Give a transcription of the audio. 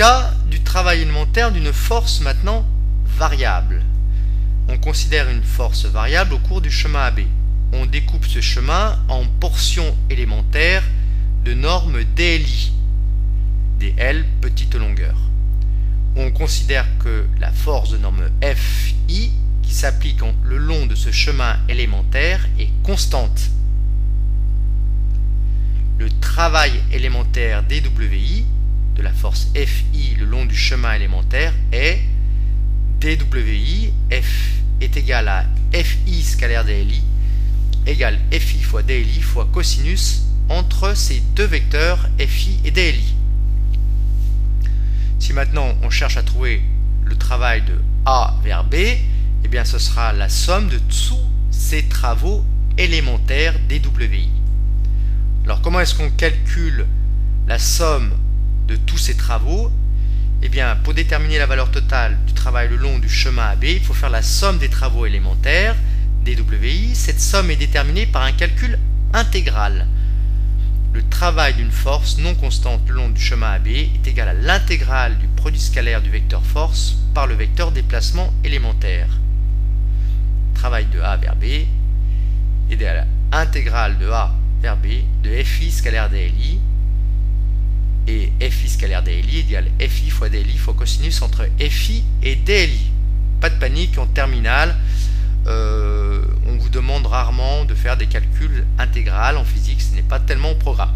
cas du travail élémentaire d'une force maintenant variable. On considère une force variable au cours du chemin AB. On découpe ce chemin en portions élémentaires de norme DLI, dl petite longueur. On considère que la force de norme Fi qui s'applique le long de ce chemin élémentaire est constante. Le travail élémentaire dWi de la force Fi le long du chemin élémentaire est dWi F est égal à Fi scalaire dLi égale Fi fois dLi fois cosinus entre ces deux vecteurs Fi et dLi. Si maintenant on cherche à trouver le travail de A vers B, eh bien ce sera la somme de tous ces travaux élémentaires dWi. Alors comment est-ce qu'on calcule la somme de tous ces travaux? Eh bien pour déterminer la valeur totale du travail le long du chemin AB, il faut faire la somme des travaux élémentaires dWi. Cette somme est déterminée par un calcul intégral. Le travail d'une force non constante le long du chemin AB est égal à l'intégrale du produit scalaire du vecteur force par le vecteur déplacement élémentaire. Travail de A vers B est égal à l'intégrale de A vers B de Fi scalaire dLi, et Fi scalaire dLi est égal à Fi fois dLi fois cosinus entre Fi et dLi. Pas de panique, en terminale, on vous demande rarement de faire des calculs intégrales en physique, ce n'est pas tellement au programme.